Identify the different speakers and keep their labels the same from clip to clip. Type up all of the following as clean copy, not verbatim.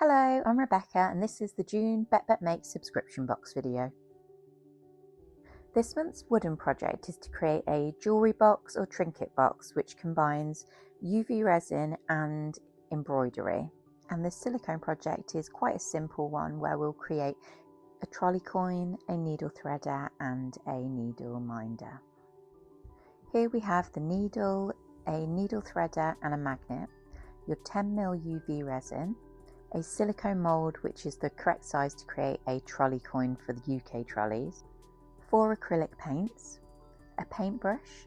Speaker 1: Hello, I'm Rebecca and this is the June Bekbek Makes subscription box video. This month's wooden project is to create a jewellery box or trinket box which combines UV resin and embroidery. And this silicone project is quite a simple one where we'll create a trolley coin, a needle threader and a needle minder. Here we have the needle, a needle threader and a magnet, your 10mm UV resin, a silicone mould which is the correct size to create a trolley coin for the UK trolleys, 4 acrylic paints, a paintbrush,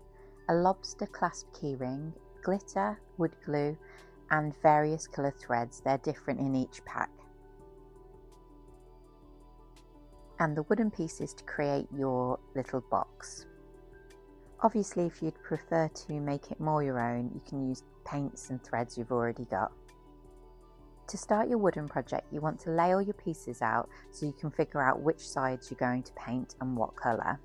Speaker 1: a lobster clasp keyring, glitter, wood glue and various colour threads. They're different in each pack. And the wooden pieces to create your little box. Obviously if you'd prefer to make it more your own, you can use paints and threads you've already got. To start your wooden project, you want to lay all your pieces out so you can figure out which sides you're going to paint and what colour.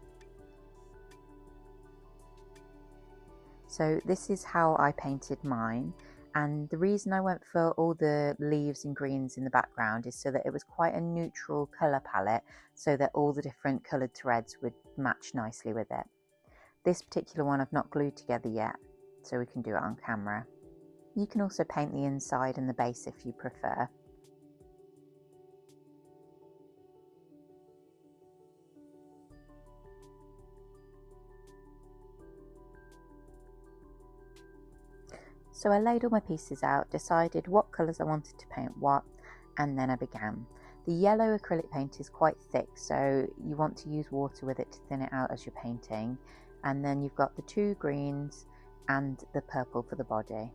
Speaker 1: So this is how I painted mine, and the reason I went for all the leaves and greens in the background is so that it was quite a neutral colour palette so that all the different coloured threads would match nicely with it. This particular one I've not glued together yet, so we can do it on camera. You can also paint the inside and the base if you prefer. So I laid all my pieces out, decided what colours I wanted to paint what, and then I began. The yellow acrylic paint is quite thick, so you want to use water with it to thin it out as you're painting. And then you've got the 2 greens and the purple for the body.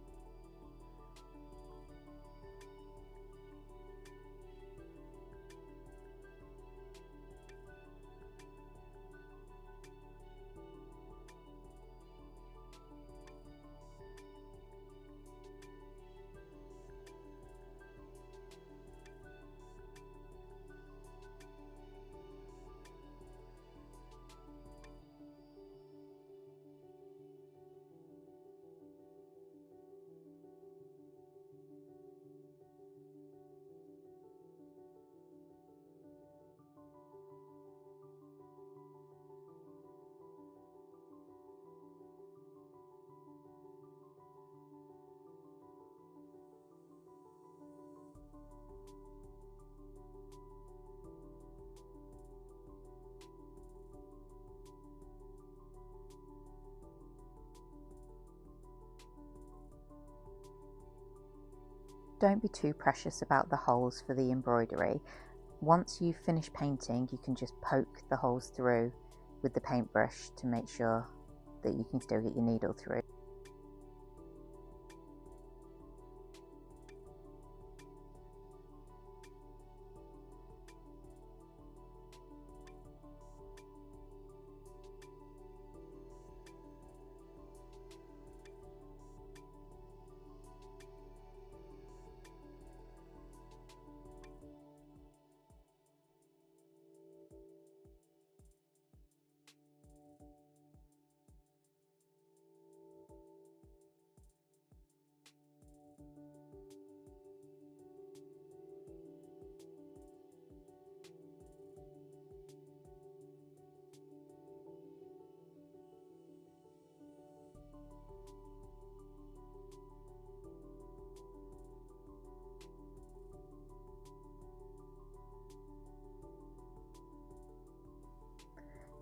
Speaker 1: Don't be too precious about the holes for the embroidery. Once you've finished painting, you can just poke the holes through with the paintbrush to make sure that you can still get your needle through.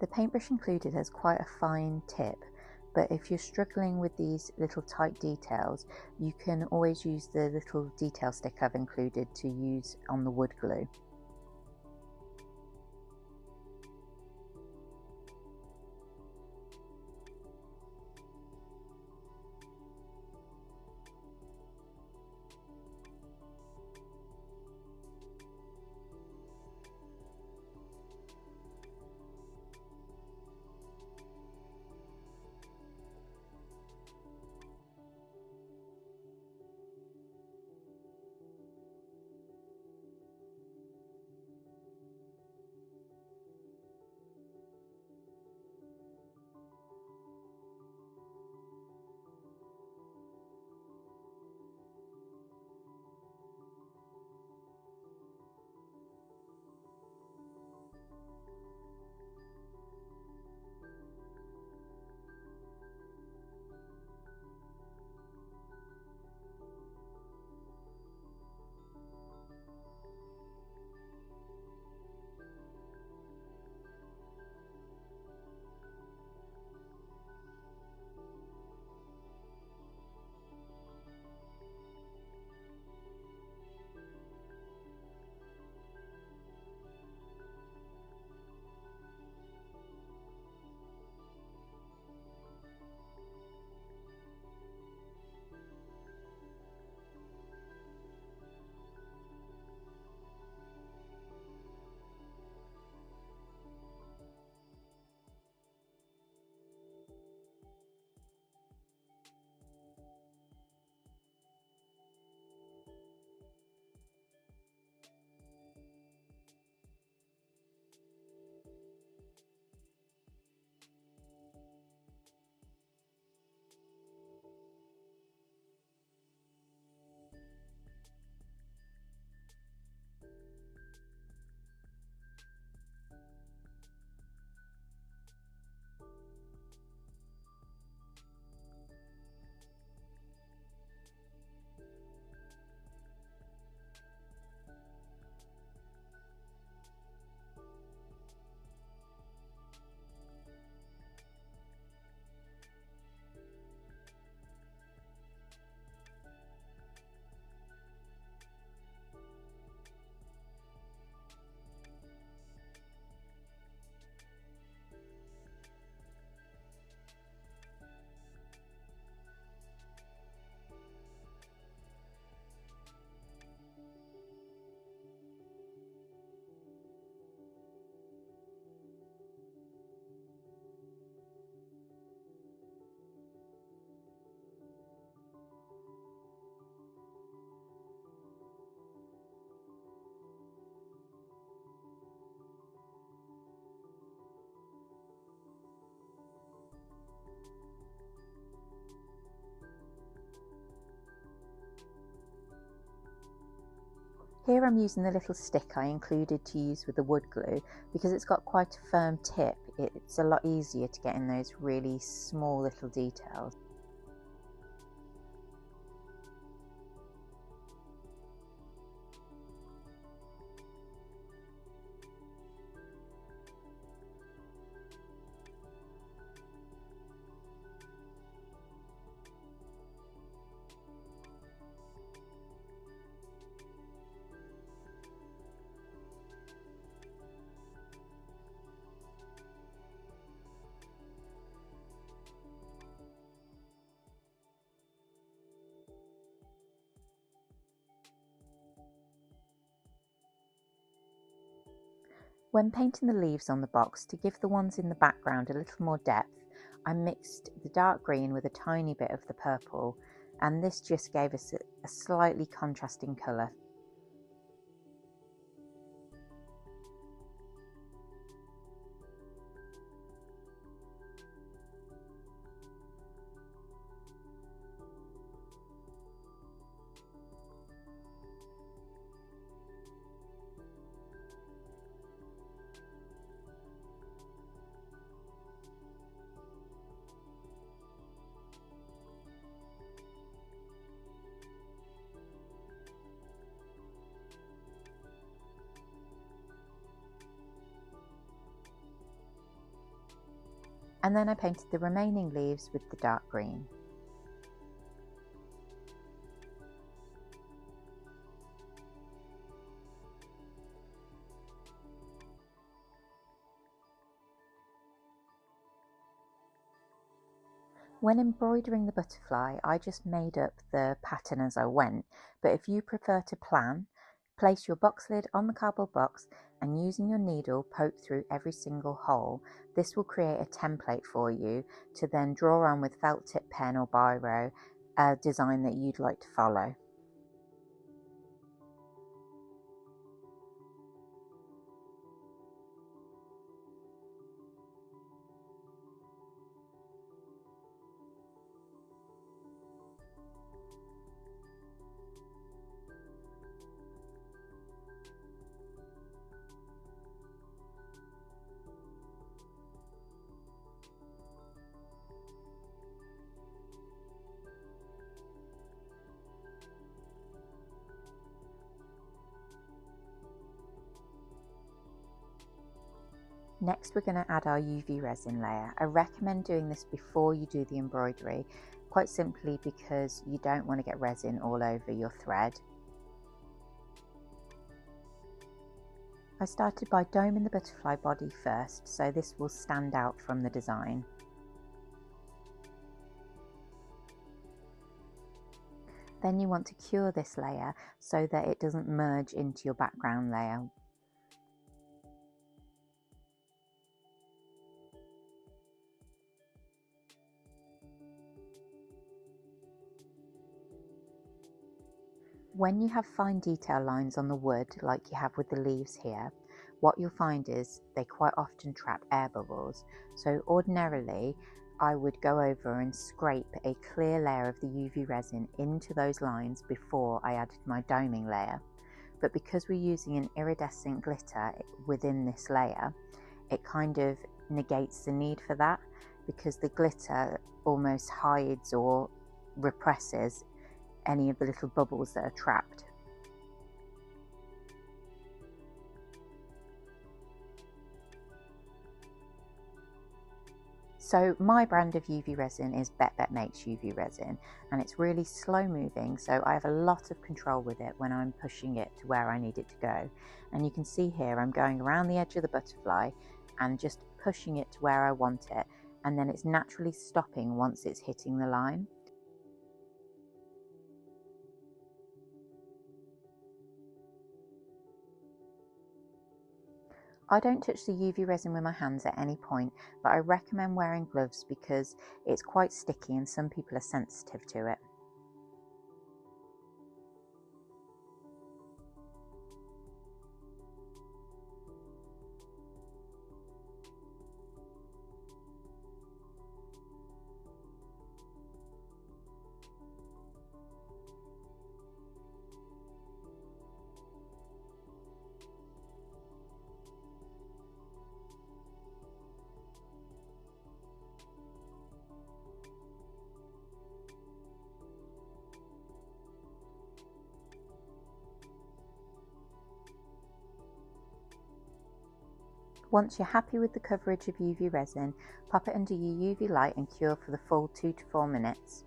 Speaker 1: The paintbrush included has quite a fine tip, but if you're struggling with these little tight details, you can always use the little detail stick I've included to use on the wood glue. Here I'm using the little stick I included to use with the wood glue because it's got quite a firm tip. It's a lot easier to get in those really small little details. When painting the leaves on the box, to give the ones in the background a little more depth, I mixed the dark green with a tiny bit of the purple, and this just gave us a slightly contrasting colour. And then I painted the remaining leaves with the dark green. When embroidering the butterfly, I just made up the pattern as I went, but if you prefer to plan, place your box lid on the cardboard box and using your needle poke through every single hole. This will create a template for you to then draw on with felt tip pen or biro a design that you'd like to follow. Next, we're going to add our UV resin layer. I recommend doing this before you do the embroidery, quite simply because you don't want to get resin all over your thread. I started by doming the butterfly body first, so this will stand out from the design. Then you want to cure this layer so that it doesn't merge into your background layer. When you have fine detail lines on the wood, like you have with the leaves here, what you'll find is they quite often trap air bubbles. So ordinarily, I would go over and scrape a clear layer of the UV resin into those lines before I added my doming layer. But because we're using an iridescent glitter within this layer, it kind of negates the need for that, because the glitter almost hides or represses any of the little bubbles that are trapped. So my brand of UV resin is Bekbek Makes UV Resin, and it's really slow moving, so I have a lot of control with it when I'm pushing it to where I need it to go. And you can see here I'm going around the edge of the butterfly and just pushing it to where I want it, and then it's naturally stopping once it's hitting the line. I don't touch the UV resin with my hands at any point, but I recommend wearing gloves because it's quite sticky and some people are sensitive to it. Once you're happy with the coverage of UV resin, pop it under your UV light and cure for the full 2 to 4 minutes.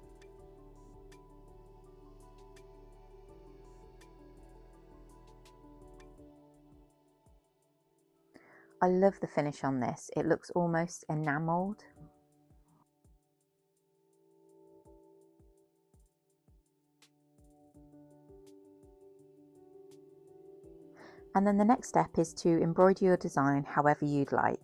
Speaker 1: I love the finish on this, it looks almost enamelled. And then the next step is to embroider your design however you'd like.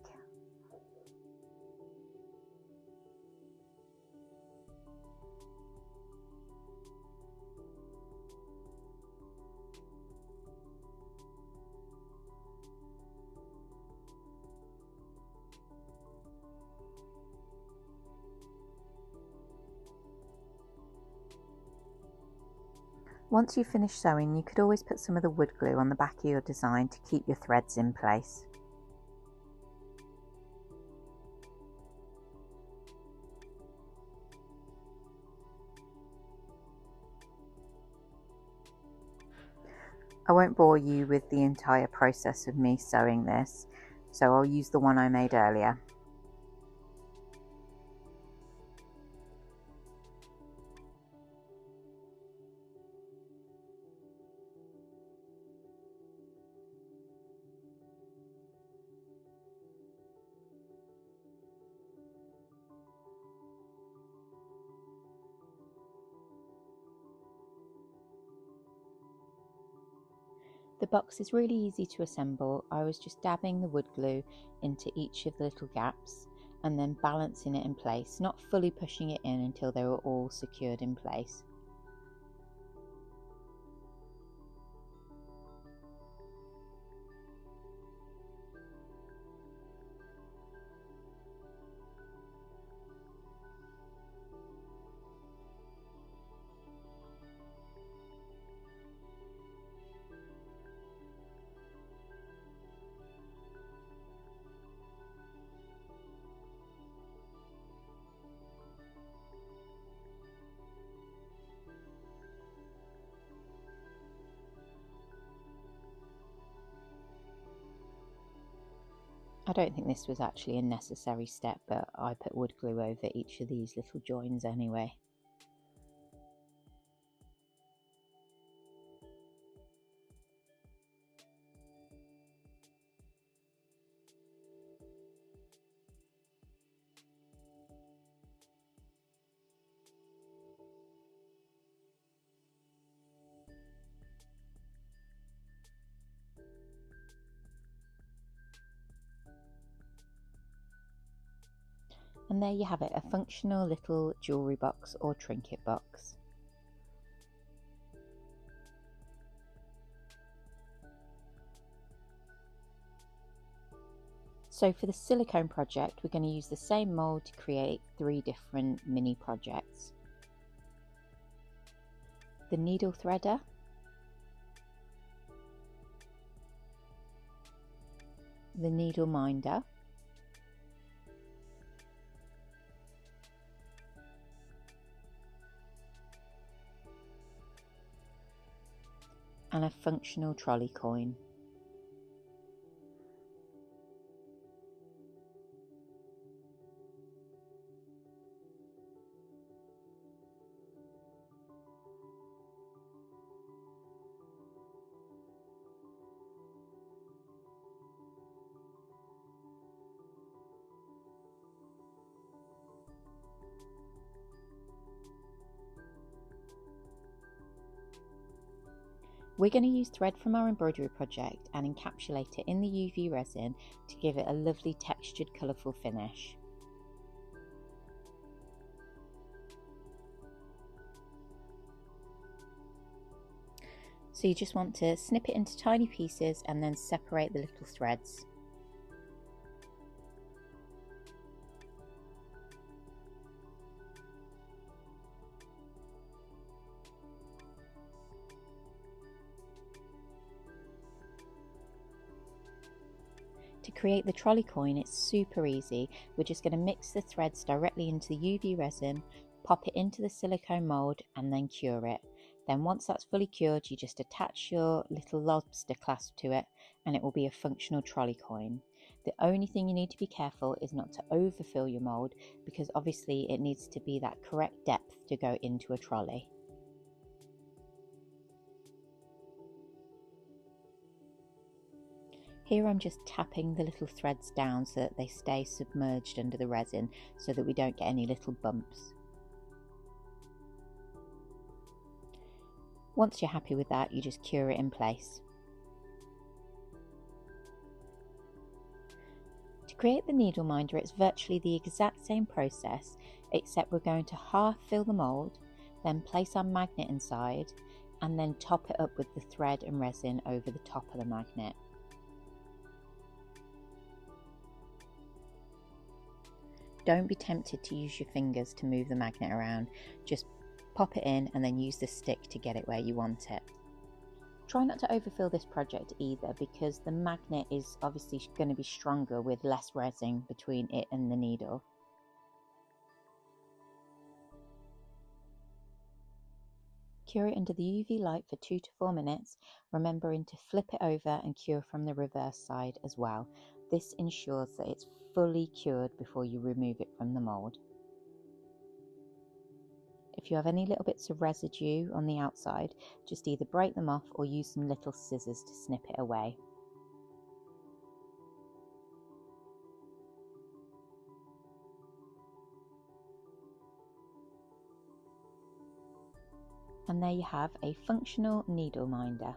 Speaker 1: Once you've finished sewing, you could always put some of the wood glue on the back of your design to keep your threads in place. I won't bore you with the entire process of me sewing this, so I'll use the one I made earlier. The box is really easy to assemble. I was just dabbing the wood glue into each of the little gaps and then balancing it in place, not fully pushing it in until they were all secured in place. I don't think this was actually a necessary step, but I put wood glue over each of these little joins anyway. And there you have it, a functional little jewellery box or trinket box. So for the silicone project, we're going to use the same mould to create 3 different mini projects. The needle threader, the needle minder, and a functional trolley coin. We're going to use thread from our embroidery project and encapsulate it in the UV resin to give it a lovely textured, colourful finish. So you just want to snip it into tiny pieces and then separate the little threads. To create the trolley coin, it's super easy. We're just going to mix the threads directly into the UV resin, pop it into the silicone mould and then cure it. Then once that's fully cured, you just attach your little lobster clasp to it and it will be a functional trolley coin. The only thing you need to be careful is not to overfill your mould, because obviously it needs to be that correct depth to go into a trolley. Here I'm just tapping the little threads down so that they stay submerged under the resin, so that we don't get any little bumps. Once you're happy with that, you just cure it in place. To create the needle minder, it's virtually the exact same process, except we're going to half fill the mould, then place our magnet inside, and then top it up with the thread and resin over the top of the magnet. Don't be tempted to use your fingers to move the magnet around, just pop it in and then use the stick to get it where you want it. Try not to overfill this project either, because the magnet is obviously going to be stronger with less resin between it and the needle. Cure it under the UV light for 2 to 4 minutes, remembering to flip it over and cure from the reverse side as well. This ensures that it's fully cured before you remove it from the mould. If you have any little bits of residue on the outside, just either break them off or use some little scissors to snip it away. And there you have a functional needle minder.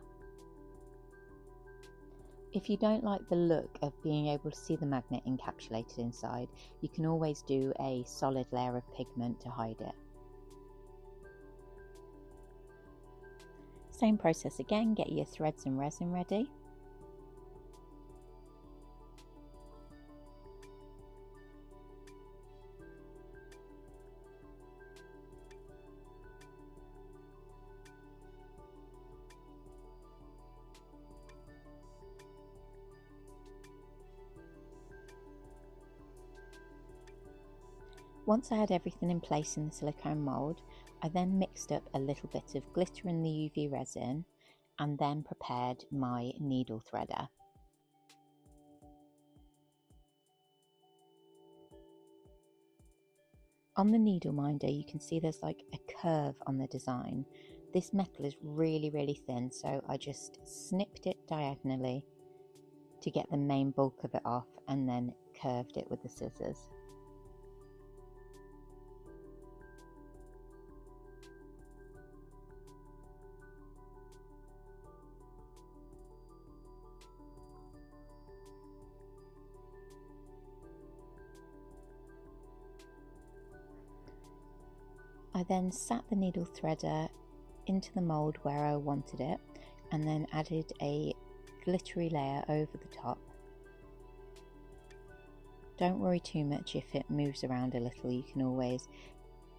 Speaker 1: If you don't like the look of being able to see the magnet encapsulated inside, you can always do a solid layer of pigment to hide it. Same process again, get your threads and resin ready. Once I had everything in place in the silicone mould, I then mixed up a little bit of glitter in the UV resin and then prepared my needle threader. On the needle minder you can see there's like a curve on the design. This metal is really thin, so I just snipped it diagonally to get the main bulk of it off and then curved it with the scissors. I then sat the needle threader into the mould where I wanted it and then added a glittery layer over the top. Don't worry too much if it moves around a little, you can always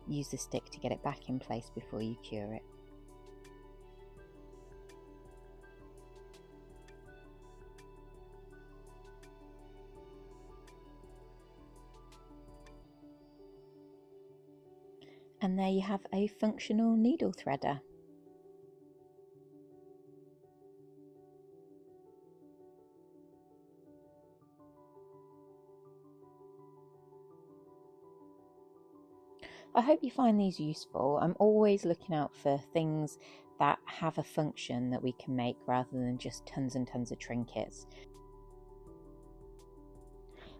Speaker 1: use the stick to get it back in place before you cure it. And there you have a functional needle threader. I hope you find these useful. I'm always looking out for things that have a function that we can make rather than just tons and tons of trinkets.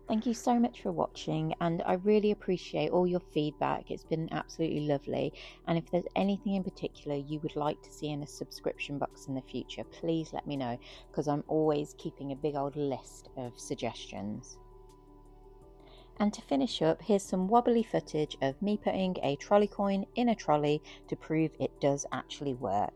Speaker 1: Thank you so much for watching, and I really appreciate all your feedback. It's been absolutely lovely, and if there's anything in particular you would like to see in a subscription box in the future, please let me know, because I'm always keeping a big old list of suggestions. And to finish up, here's some wobbly footage of me putting a trolley coin in a trolley to prove it does actually work.